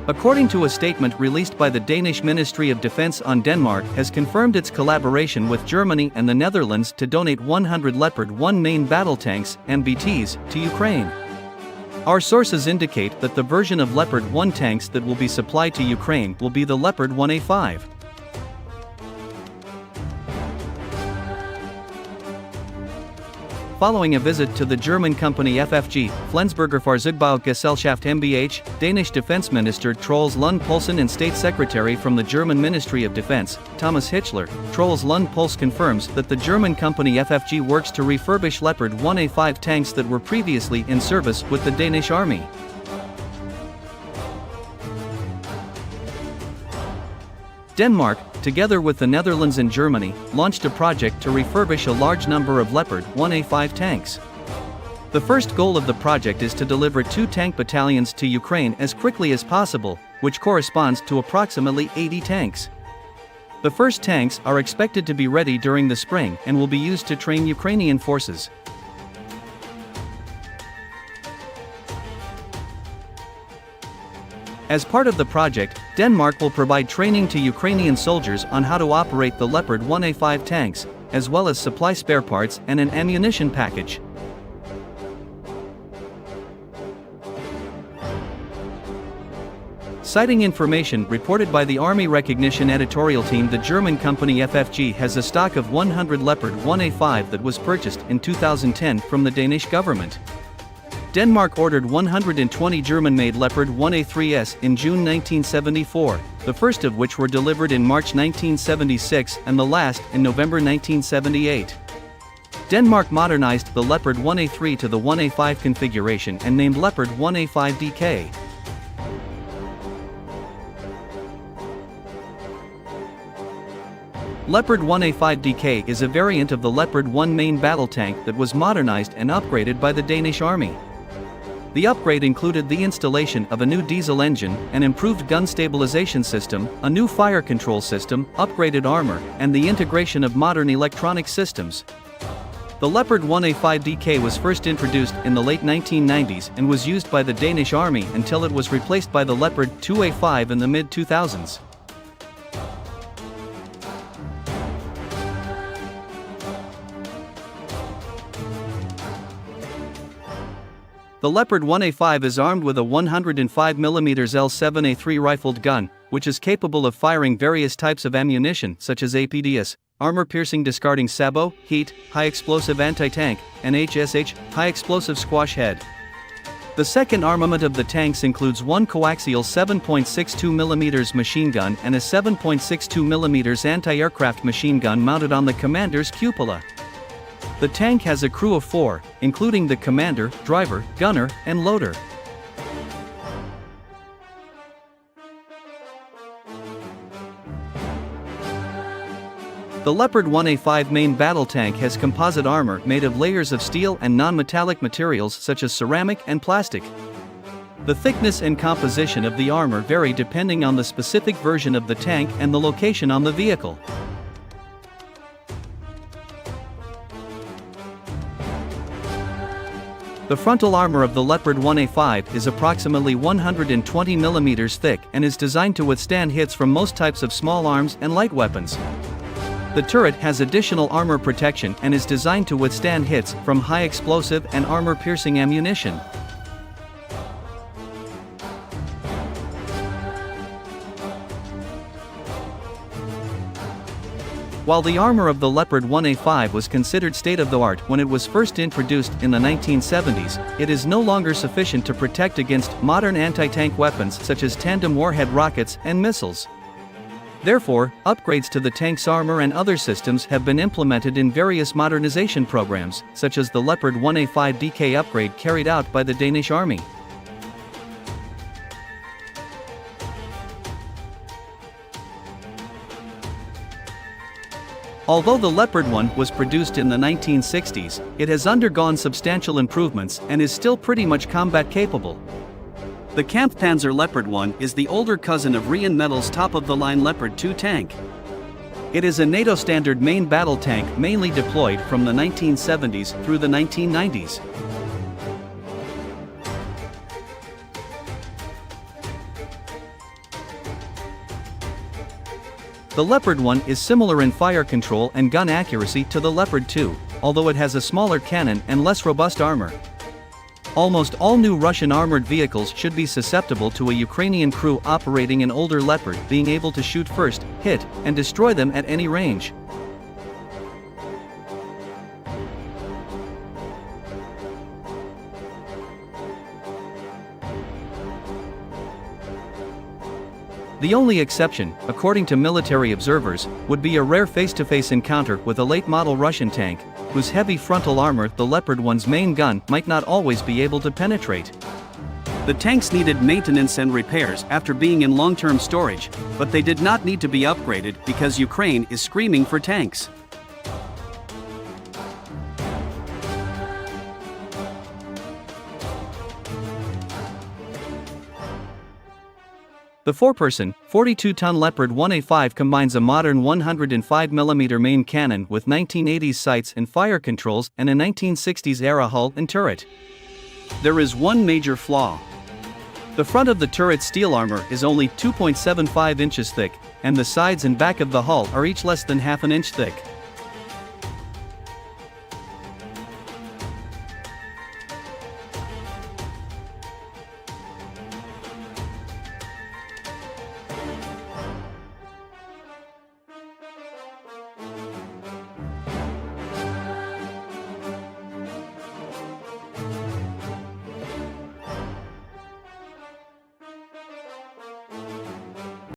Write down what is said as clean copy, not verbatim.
According to a statement released by the Danish Ministry of Defense on Denmark has confirmed its collaboration with Germany and the Netherlands to donate 100 Leopard 1 main battle tanks, MBTs, to Ukraine. Our sources indicate that the version of Leopard 1 tanks that will be supplied to Ukraine will be the Leopard 1A5. Following a visit to the German company FFG, Flensburger Fahrzeugbaugesellschaft MBH, Danish Defense Minister Troels Lund Poulsen and State Secretary from the German Ministry of Defense, Thomas Hichler, Troels Lund Poulsen confirms that the German company FFG works to refurbish Leopard 1A5 tanks that were previously in service with the Danish Army. Denmark, together with the Netherlands and Germany, launched a project to refurbish a large number of Leopard 1A5 tanks. The first goal of the project is to deliver 2 tank battalions to Ukraine as quickly as possible, which corresponds to approximately 80 tanks. The first tanks are expected to be ready during the spring and will be used to train Ukrainian forces. As part of the project, Denmark will provide training to Ukrainian soldiers on how to operate the Leopard 1A5 tanks, as well as supply spare parts and an ammunition package. Citing information reported by the Army Recognition editorial team, the German company FFG has a stock of 100 Leopard 1A5 that was purchased in 2010 from the Danish government. Denmark ordered 120 German-made Leopard 1A3s in June 1974, the first of which were delivered in March 1976 and the last in November 1978. Denmark modernized the Leopard 1A3 to the 1A5 configuration and named Leopard 1A5DK. Leopard 1A5DK is a variant of the Leopard 1 main battle tank that was modernized and upgraded by the Danish Army. The upgrade included the installation of a new diesel engine, an improved gun stabilization system, a new fire control system, upgraded armor, and the integration of modern electronic systems. The Leopard 1A5DK was first introduced in the late 1990s and was used by the Danish Army until it was replaced by the Leopard 2A5 in the mid-2000s. The Leopard 1A5 is armed with a 105mm L7A3 rifled gun, which is capable of firing various types of ammunition such as APDS, armor-piercing discarding sabot, heat, high-explosive anti-tank, and HSH, high-explosive squash head. The second armament of the tanks includes one coaxial 7.62mm machine gun and a 7.62mm anti-aircraft machine gun mounted on the commander's cupola. The tank has a crew of 4, including the commander, driver, gunner, and loader. The Leopard 1A5 main battle tank has composite armor made of layers of steel and non-metallic materials such as ceramic and plastic. The thickness and composition of the armor vary depending on the specific version of the tank and the location on the vehicle. The frontal armor of the Leopard 1A5 is approximately 120mm thick and is designed to withstand hits from most types of small arms and light weapons. The turret has additional armor protection and is designed to withstand hits from high explosive and armor-piercing ammunition. While the armor of the Leopard 1A5 was considered state-of-the-art when it was first introduced in the 1970s, it is no longer sufficient to protect against modern anti-tank weapons such as tandem warhead rockets and missiles. Therefore, upgrades to the tank's armor and other systems have been implemented in various modernization programs, such as the Leopard 1A5DK upgrade carried out by the Danish Army. Although the Leopard 1 was produced in the 1960s, it has undergone substantial improvements and is still pretty much combat capable. The Kampfpanzer Leopard 1 is the older cousin of Rheinmetall's top-of-the-line Leopard 2 tank. It is a NATO standard main battle tank mainly deployed from the 1970s through the 1990s. The Leopard 1 is similar in fire control and gun accuracy to the Leopard 2, although it has a smaller cannon and less robust armor. Almost all new Russian armored vehicles should be susceptible to a Ukrainian crew operating an older Leopard being able to shoot first, hit, and destroy them at any range. The only exception, according to military observers, would be a rare face-to-face encounter with a late-model Russian tank, whose heavy frontal armor the Leopard 1's main gun might not always be able to penetrate. The tanks needed maintenance and repairs after being in long-term storage, but they did not need to be upgraded because Ukraine is screaming for tanks. The 4-person, 42-ton Leopard 1A5 combines a modern 105mm main cannon with 1980s sights and fire controls and a 1960s-era hull and turret. There is one major flaw. The front of the turret's steel armor is only 2.75 inches thick, and the sides and back of the hull are each less than half an inch thick.